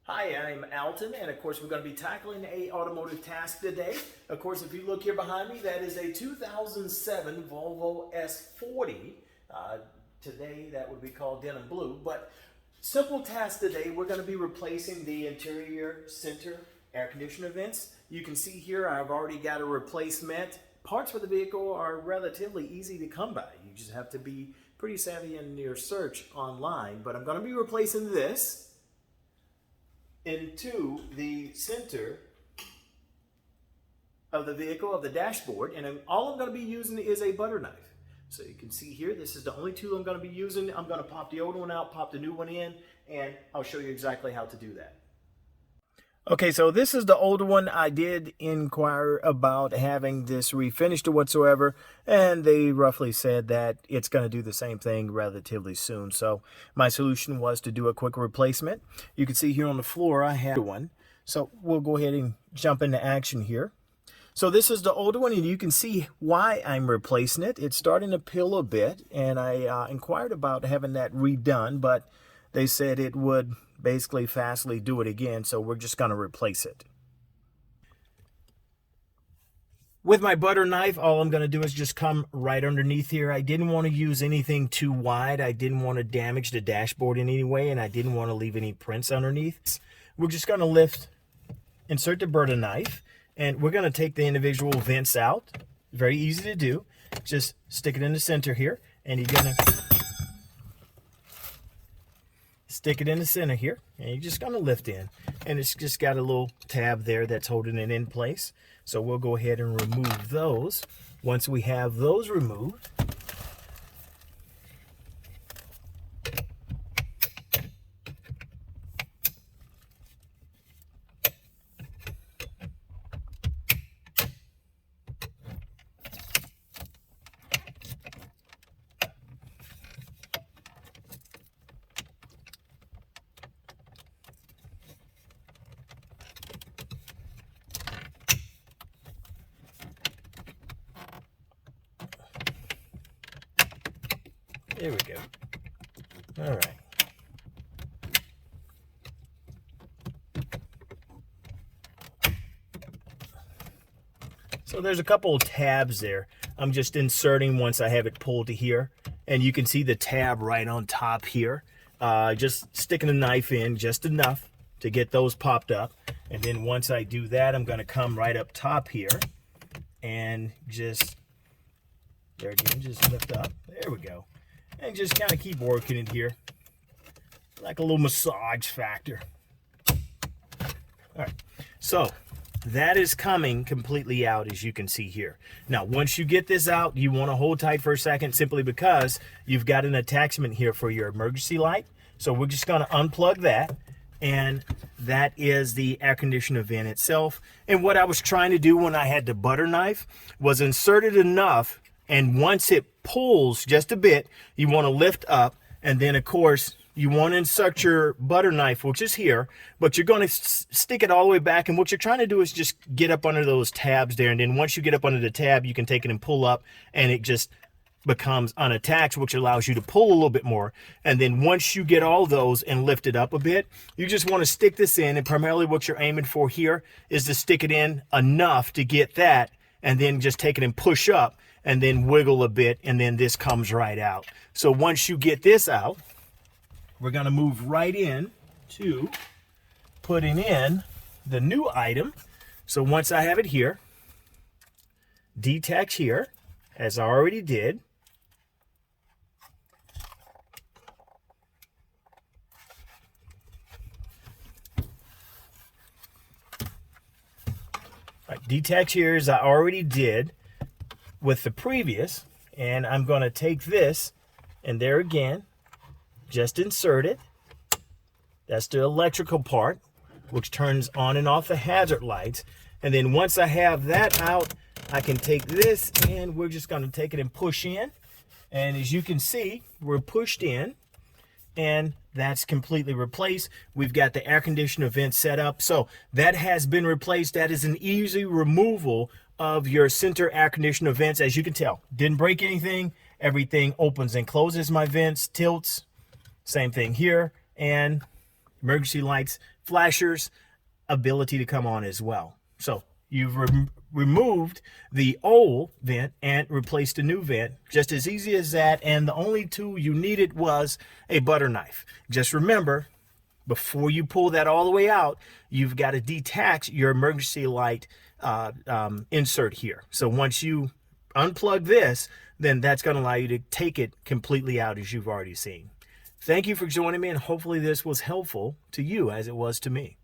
Hi, I'm Alton, and of course we're going to be tackling a automotive task today. Of course, if you look here behind me, that is a 2007 Volvo S40. Today that would be called denim blue, but simple task today, we're going to be replacing the interior center air conditioner vents. You can see here I've already got a replacement. Parts for the vehicle are relatively easy to come by. You just have to be pretty savvy in your search online, but I'm going to be replacing this into the center of the vehicle, of the dashboard, and all I'm going to be using is a butter knife. So you can see here, this is the only tool I'm going to be using. I'm going to pop the old one out, pop the new one in, and I'll show you exactly how to do that. Okay, so this is the older one. I did inquire about having this refinished or whatsoever, and they roughly said that it's going to do the same thing relatively soon. So my solution was to do a quick replacement. You can see here on the floor I have one. So we'll go ahead and jump into action here. So this is the older one, and you can see why I'm replacing it. It's starting to peel a bit, and I inquired about having that redone, but they said it would basically fastly do it again, so we're just going to replace it. With my butter knife, all I'm going to do is just come right underneath here. I didn't want to use anything too wide. I didn't want to damage the dashboard in any way, and I didn't want to leave any prints underneath. We're just going to insert the butter knife, and we're going to take the individual vents out. Very easy to do. Just stick it in the center here, and you're going to stick it in the center here, and you're just going to lift in, and it's just got a little tab there that's holding it in place. So we'll go ahead and remove those. Once we have those removed, there we go. All right. So there's a couple of tabs there. I'm just inserting once I have it pulled to here. And you can see the tab right on top here. Just sticking a knife in just enough to get those popped up. And then once I do that, I'm going to come right up top here and just, there again, just lift up. There we go. And just kind of keep working it here, like a little massage factor. All right, so that is coming completely out, as you can see here. Now, once you get this out, you want to hold tight for a second, simply because you've got an attachment here for your emergency light. So we're just going to unplug that, and that is the air conditioner vent itself. And what I was trying to do when I had the butter knife was insert it enough, and once it pulls just a bit, you want to lift up, and then of course you want to insert your butter knife, which is here, but you're going to stick it all the way back, and what you're trying to do is just get up under those tabs there, and then once you get up under the tab, you can take it and pull up, and it just becomes unattached, which allows you to pull a little bit more. And then once you get all those and lift it up a bit, you just want to stick this in, and primarily what you're aiming for here is to stick it in enough to get that, and then just take it and push up, and then wiggle a bit, and then this comes right out. So once you get this out, we're going to move right in to putting in the new item. So once I have it here, detach here, as I already did. All right, detach here as I already did with the previous, and I'm going to take this, and there again, just insert it. That's the electrical part, which turns on and off the hazard lights. And then once I have that out, I can take this, and we're just going to take it and push in. And as you can see, we're pushed in, and that's completely replaced. We've got the air conditioner vent set up. So that has been replaced. That is an easy removal of your center air conditioner vents. As you can tell, didn't break anything. Everything opens and closes my vents, tilts. Same thing here, and emergency lights, flashers, ability to come on as well. So you've removed the old vent and replaced a new vent. Just as easy as that. And the only tool you needed was a butter knife. Just remember, before you pull that all the way out, you've got to detach your emergency light insert here. So once you unplug this, then that's going to allow you to take it completely out, as you've already seen. Thank you for joining me, and hopefully this was helpful to you as it was to me.